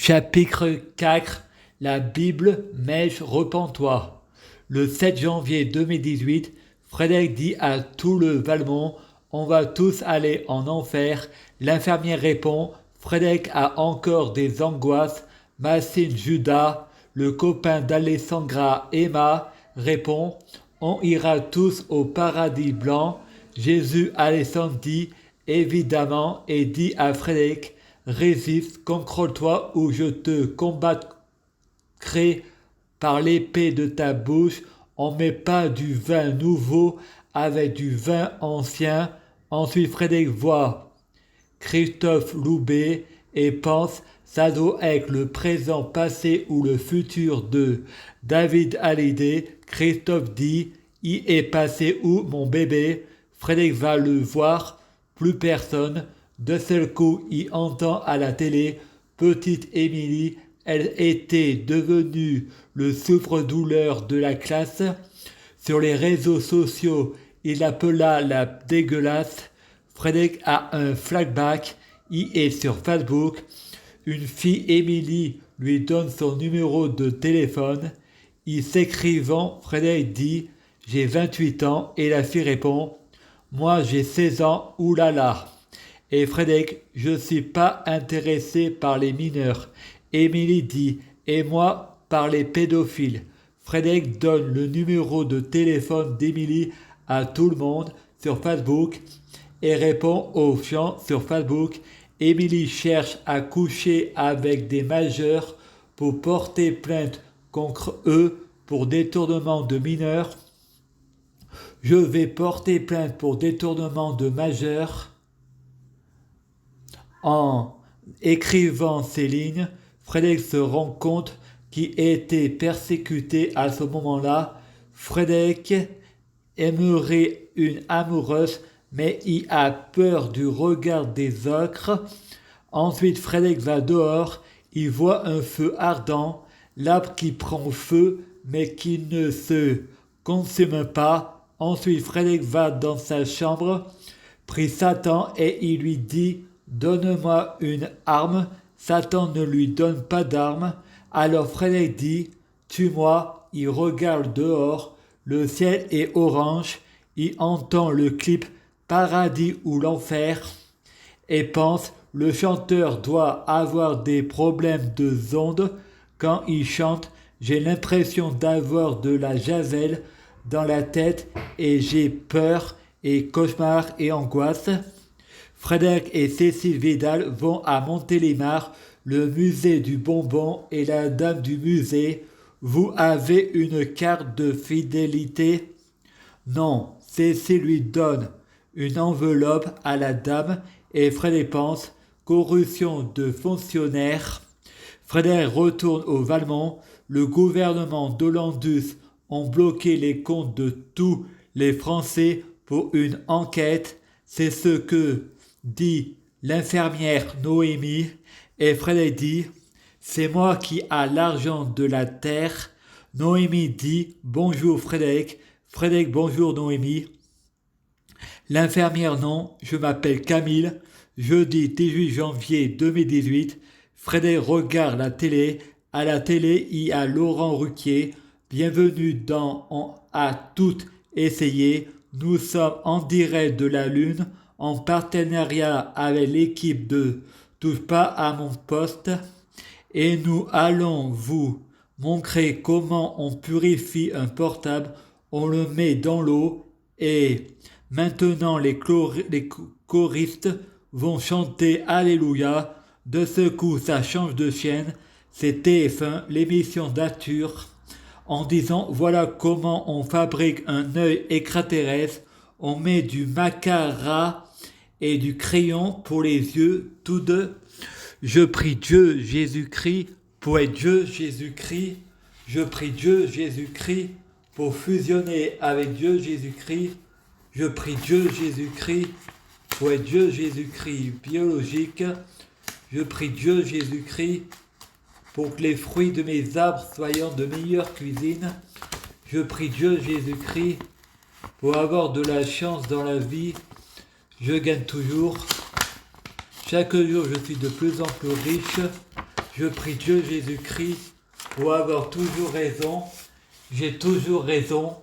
Chapitre 4. La Bible, Mèche, repens-toi. Le 7 janvier 2018, Frédéric dit à tout le Valmont: on va tous aller en enfer. L'infirmière répond: Frédéric a encore des angoisses. Massine Judas, le copain d'Alessandra Emma, répond: on ira tous au paradis blanc. Jésus Alessandre dit évidemment et dit à Frédéric: résiste, contrôle-toi ou je te combattrai par l'épée de ta bouche. On met pas du vin nouveau avec du vin ancien. Ensuite Frédéric voit Christophe Loubet et pense: ça doit être le présent, passé ou le futur de David Hallyday. Christophe dit: il est passé où mon bébé? Frédéric va le voir, plus personne. De seul coup, il entend à la télé: petite Émilie, elle était devenue le souffre-douleur de la classe. Sur les réseaux sociaux, il l'appela la dégueulasse. Frédéric a un flashback, il est sur Facebook. Une fille, Émilie, lui donne son numéro de téléphone. Il s'écrivant, Frédéric dit: j'ai 28 ans, et la fille répond: moi j'ai 16 ans, oulala. Et Frédéric: je ne suis pas intéressé par les mineurs. Émilie dit: et moi par les pédophiles. Frédéric donne le numéro de téléphone d'Émilie à tout le monde sur Facebook et répond aux gens sur Facebook: Émilie cherche à coucher avec des majeurs pour porter plainte contre eux pour détournement de mineurs. Je vais porter plainte pour détournement de majeurs. En écrivant ces lignes, Frédéric se rend compte qu'il était persécuté à ce moment-là. Frédéric aimerait une amoureuse, mais il a peur du regard des autres. Ensuite, Frédéric va dehors, il voit un feu ardent, l'arbre qui prend feu, mais qui ne se consume pas. Ensuite, Frédéric va dans sa chambre, prie Satan et il lui dit: donne-moi une arme. Satan ne lui donne pas d'arme. Alors Frédéric dit: tue-moi. Il regarde dehors, le ciel est orange, il entend le clip Paradis ou l'enfer et pense: le chanteur doit avoir des problèmes de ondes quand il chante. J'ai l'impression d'avoir de la javel dans la tête et j'ai peur et cauchemar et angoisse. Frédéric et Cécile Vidal vont à Montélimar, le musée du bonbon et la dame du musée. Vous avez une carte de fidélité? Non. Cécile lui donne une enveloppe à la dame et Frédéric pense: corruption de fonctionnaires. Frédéric retourne au Valmont. Le gouvernement d'Hollandus ont bloqué les comptes de tous les Français pour une enquête. C'est ce que dit l'infirmière Noémie. Et Frédéric dit: c'est moi qui a l'argent de la terre. Noémie dit: bonjour Frédéric. Frédéric: bonjour Noémie. L'infirmière: non, je m'appelle Camille. Jeudi 18 janvier 2018, Frédéric regarde la télé. À la télé, il y a Laurent Ruquier. Bienvenue dans On a tout essayé. Nous sommes en direct de la Lune, en partenariat avec l'équipe de Touche pas à mon poste. Et nous allons vous montrer comment on purifie un portable. On le met dans l'eau et maintenant les choristes vont chanter Alléluia. De ce coup, ça change de chaîne. C'est TF1, l'émission d'Arthur, en disant: voilà comment on fabrique un œil extraterrestre. On met du mascara et du crayon pour les yeux, tous deux. Je prie Dieu Jésus-Christ pour être Dieu Jésus-Christ. Je prie Dieu Jésus-Christ pour fusionner avec Dieu Jésus-Christ. Je prie Dieu Jésus-Christ pour être Dieu Jésus-Christ biologique. Je prie Dieu Jésus-Christ pour que les fruits de mes arbres soient de meilleure cuisine. Je prie Dieu Jésus-Christ pour avoir de la chance dans la vie. Je gagne toujours. Chaque jour, je suis de plus en plus riche. Je prie Dieu Jésus-Christ pour avoir toujours raison. J'ai toujours raison.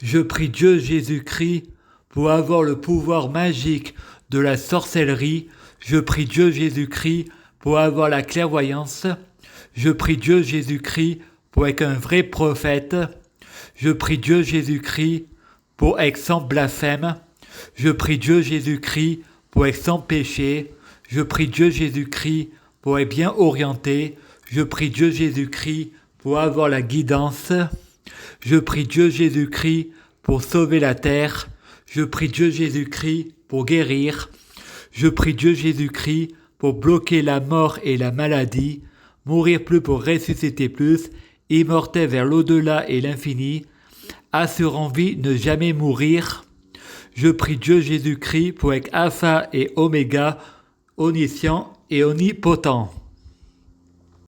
Je prie Dieu Jésus-Christ pour avoir le pouvoir magique de la sorcellerie. Je prie Dieu Jésus-Christ pour avoir la clairvoyance. Je prie Dieu Jésus-Christ pour être un vrai prophète. Je prie Dieu Jésus-Christ pour être sans blasphème. Je prie Dieu Jésus-Christ pour être sans péché. Je prie Dieu Jésus-Christ pour être bien orienté. Je prie Dieu Jésus-Christ pour avoir la guidance. Je prie Dieu Jésus-Christ pour sauver la terre. Je prie Dieu Jésus-Christ pour guérir. Je prie Dieu Jésus-Christ pour bloquer la mort et la maladie, mourir plus pour ressusciter plus, immortel vers l'au-delà et l'infini, assurant vie, ne jamais mourir. Je prie Dieu Jésus-Christ pour être Alpha et Oméga, omniscient et omnipotent.